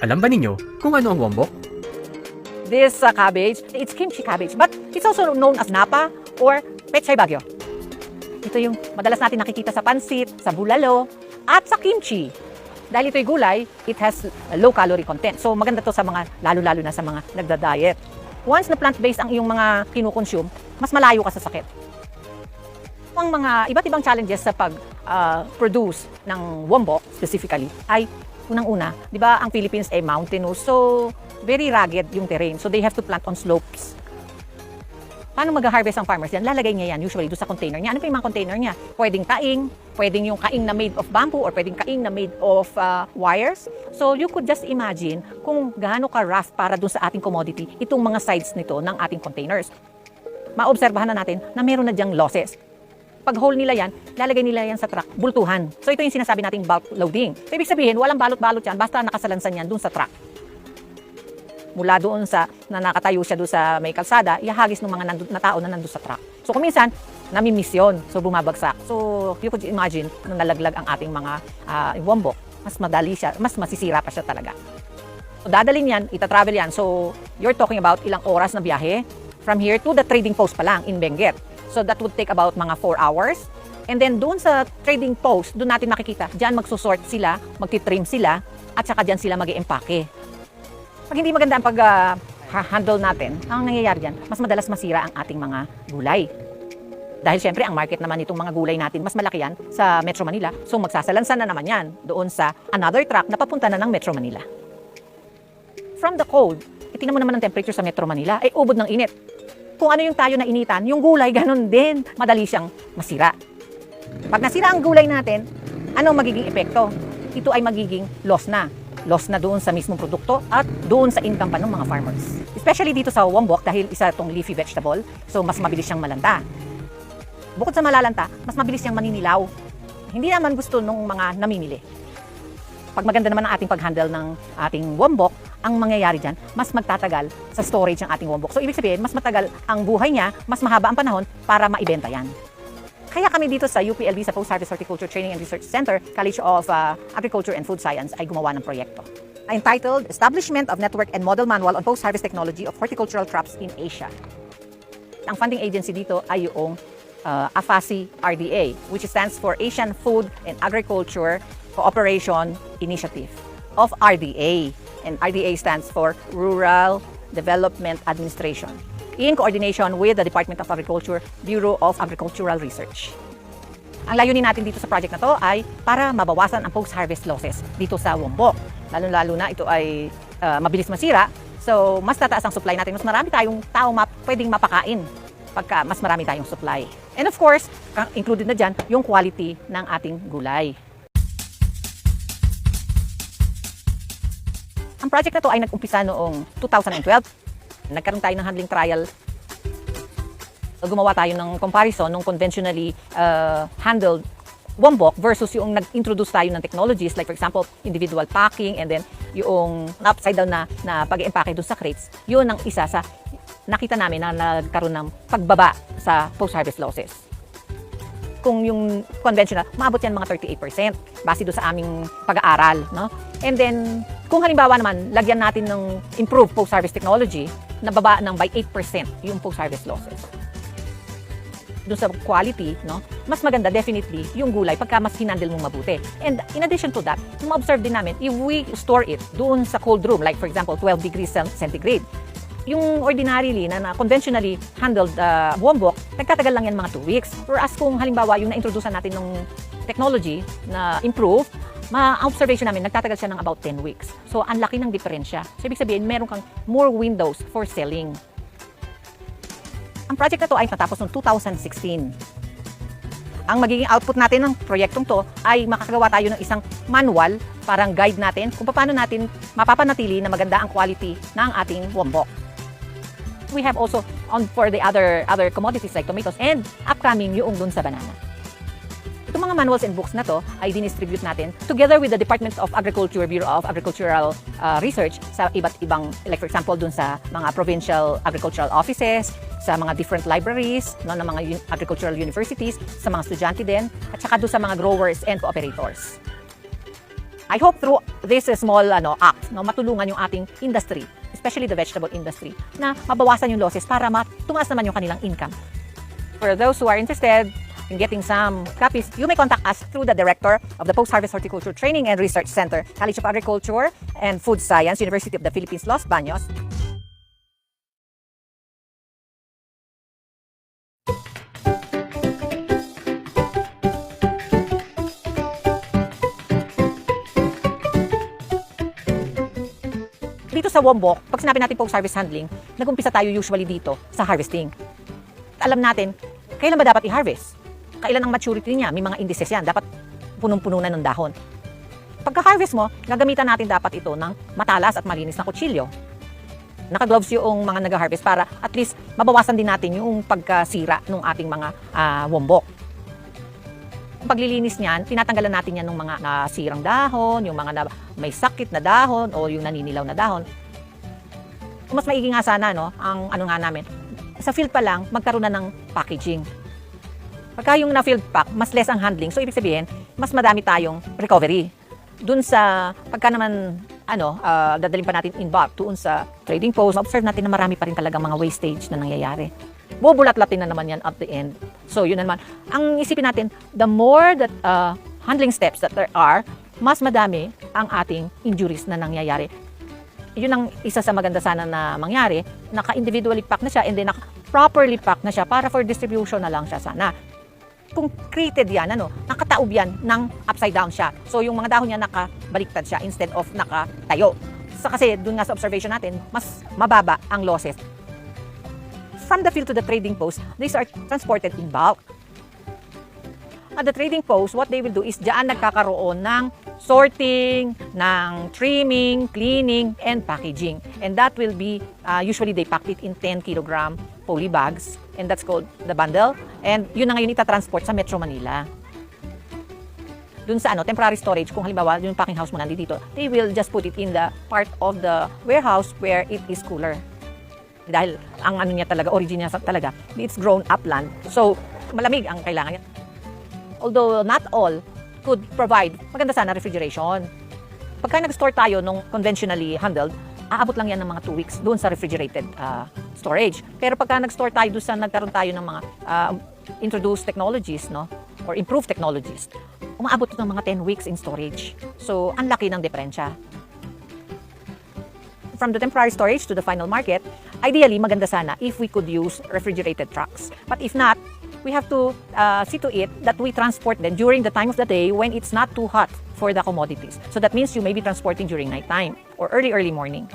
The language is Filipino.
Alam ba ninyo kung ano ang wombok? This cabbage, it's kimchi cabbage, but it's also known as napa or pechay bagyo. Ito yung madalas natin nakikita sa pansit, sa bulalo, at sa kimchi. Dahil ito'y gulay, it has a low calorie content. So maganda to sa mga, lalo-lalo na sa mga nagda-diet. Once na plant-based ang iyong mga kinukonsume, mas malayo ka sa sakit. Ang mga iba't ibang challenges sa pag-produce ng wombok specifically ay unang-una, di ba ang Philippines ay mountainous, so very rugged yung terrain. So they have to plant on slopes. Paano mag-harvest ang farmers yan? Lalagay niya yan usually doon sa container niya. Ano pa yung mga container niya? Pwedeng kaing, pwedeng yung kaing na made of bamboo, or pwedeng kaing na made of wires. So you could just imagine kung gaano ka-rough para doon sa ating commodity itong mga sides nito ng ating containers. Maobserbahan na natin na meron na diyang losses. Pag hole nila yan, lalagay nila yan sa truck, bultuhan. So ito yung sinasabi nating bulk loading. So ibig sabihin, walang balot-balot yan, basta nakasalansan yan doon sa truck. Mula doon sa, na nakatayo siya doon sa may kalsada, ihagis ng mga na tao na nandun sa truck. So kung minsan, namimiss yun, so bumabagsak. So you could imagine, nung nalaglag ang ating mga wombok, mas madali siya, mas masisira pa siya talaga. So dadalhin yan, itatravel yan. So you're talking about ilang oras na biyahe from here to the trading post pa lang in Benguet. So that would take about mga 4 hours. And then doon sa trading post, doon natin makikita, diyan magsusort sila, magtitrim sila, at saka diyan sila mag-i-empake. Pag hindi maganda ang pag-handle natin, ang nangyayari diyan, mas madalas masira ang ating mga gulay. Dahil syempre, ang market naman itong mga gulay natin, mas malaki yan sa Metro Manila. So magsasalansan na naman yan doon sa another truck na papunta na ng Metro Manila. From the cold, tingnan mo naman ang temperature sa Metro Manila, ay ubod ng init. Kung ano yung tayo na initan, yung gulay, ganun din, madali siyang masira. Pag nasira ang gulay natin, ano magiging epekto? Ito ay magiging loss na. Loss na doon sa mismong produkto at doon sa income pa ng mga farmers. Especially dito sa wombok dahil isa itong leafy vegetable, so mas mabilis siyang malanta. Bukod sa malalanta, mas mabilis siyang maninilaw. Hindi naman gusto ng mga namimili. Pag maganda naman ang ating pag-handle ng ating wombok, ang mangyayari dyan, mas magtatagal sa storage ng ating wombok. So ibig sabihin, mas matagal ang buhay niya, mas mahaba ang panahon para maibenta yan. Kaya kami dito sa UPLB, sa Post-Harvest Horticulture Training and Research Center, College of Agriculture and Food Science, ay gumawa ng proyekto entitled Establishment of Network and Model Manual on Post-Harvest Technology of Horticultural Crops in Asia. Ang funding agency dito ay yung AFASI RDA, which stands for Asian Food and Agriculture Cooperation Initiative of RDA. And RDA stands for Rural Development Administration, in coordination with the Department of Agriculture, Bureau of Agricultural Research. Ang layunin natin dito sa project na to ay para mabawasan ang post-harvest losses dito sa wombok. Lalo-lalo na ito ay mabilis masira, so mas tataas ang supply natin, mas marami tayong tao pwedeng mapakain pagka mas marami tayong supply. And of course, included na dyan yung quality ng ating gulay. Ang project na to ay nag-umpisa noong 2012. Nagkaroon tayo ng handling trial. Gumawa tayo ng comparison ng conventionally handled wombok versus yung nag-introduce tayo ng technologies like for example, individual packing and then yung upside down na pag-empake doon sa crates. Yun ang isa sa nakita namin na nagkaroon ng pagbaba sa post-harvest losses. Kung yung conventional, maabot yan mga 38% base doon sa aming pag-aaral. No? And then, kung halimbawa naman, lagyan natin ng improved post-harvest technology, nababa ng by 8% yung post-harvest losses. Doon sa quality, no, mas maganda definitely yung gulay pagka mas hinandle mong mabuti. And in addition to that, ma-observe din namin, if we store it doon sa cold room, like for example, 12 degrees centigrade, yung ordinarily na conventionally handled wombok, nagtatagal lang yan mga 2 weeks. Whereas kung halimbawa yung na-introduce natin ng technology na improve, ma-observation namin, nagtatagal siya ng about 10 weeks. So, ang laki ng diferensya. So, ibig sabihin, meron kang more windows for selling. Ang project na to ay natapos noong 2016. Ang magiging output natin ng proyektong to ay makakagawa tayo ng isang manual, parang guide natin kung paano natin mapapanatili na maganda ang quality ng ating wombok. We have also for the other commodities like tomatoes and upcoming yung dun sa banana. Itong mga manuals and books na to ay dinistribute natin together with the Department of Agriculture, Bureau of Agricultural Research sa iba't ibang, like for example, dun sa mga provincial agricultural offices, sa mga different libraries, no, ng mga agricultural universities, sa mga estudyante din, at saka doon sa mga growers and cooperators. I hope through this small act, matulungan yung ating industry, especially the vegetable industry, na mabawasan yung losses para tumaas naman yung kanilang income. For those who are interested in getting some copies, you may contact us through the Director of the Post-Harvest Horticulture Training and Research Center, College of Agriculture and Food Science, University of the Philippines, Los Baños. Dito sa Wombok, pag sinabi natin post-harvest handling, nag-umpisa tayo usually dito sa harvesting. Alam natin, kailan ba dapat i-harvest? Kailan ang maturity niya? May mga indices yan. Dapat punong-puno na ng dahon. Pagka-harvest mo, gagamitan natin dapat ito ng matalas at malinis na kutsilyo. Naka-gloves yung mga nag-harvest para at least mabawasan din natin yung pagkasira ng ating mga wombok. Ang paglilinis niyan, tinatanggalan natin yan ng mga nasirang dahon, yung mga may sakit na dahon o yung naninilaw na dahon. Mas maigi nga sana, ang namin, sa field pa lang, magkaroon na ng packaging. Pagka yung na-field pack, mas less ang handling. So, ibig sabihin, mas madami tayong recovery. Dun sa, pagka naman, dadalhin pa natin in bulk, doon sa trading post, observe natin na marami pa rin talagang mga wastage na nangyayari. Bubulat-latin na naman yan at the end. So, yun naman. Ang isipin natin, the more that handling steps that there are, mas madami ang ating injuries na nangyayari. Yun ang isa sa maganda sana na mangyari, naka-individually pack na siya and then naka-properly pack na siya para for distribution na lang siya sana. Kung created yan, nakataob yan ng upside down siya. So, yung mga dahon niya nakabaliktad siya instead of nakatayo. Kasi dun nga sa observation natin, mas mababa ang losses. From the field to the trading post, these are transported in bulk. At the trading post, what they will do is diyan nagkakaroon ng sorting, ng trimming, cleaning, and packaging. And that will be, usually they pack it in 10 kilogram poly bags. And that's called the bundle. And yun na ngayon itatransport sa Metro Manila. Dun sa temporary storage, kung halimbawa yung packing house mo nandito, they will just put it in the part of the warehouse where it is cooler. Dahil ang niya talaga, origin niya talaga, it's grown upland. So, malamig ang kailangan niya. Although not all could provide, maganda sana refrigeration. Pagka nag-store tayo nung conventionally handled, aabot lang yan ng mga 2 weeks doon sa refrigerated storage. Pero pagka nag-store tayo doon sa nagkaroon tayo ng mga introduced technologies, or improved technologies, umaabot ng mga 10 weeks in storage. So, ang laki ng diferensya. From the temporary storage to the final market, ideally, maganda sana if we could use refrigerated trucks. But if not, we have to see to it that we transport them during the time of the day when it's not too hot for the commodities. So that means you may be transporting during nighttime or early morning.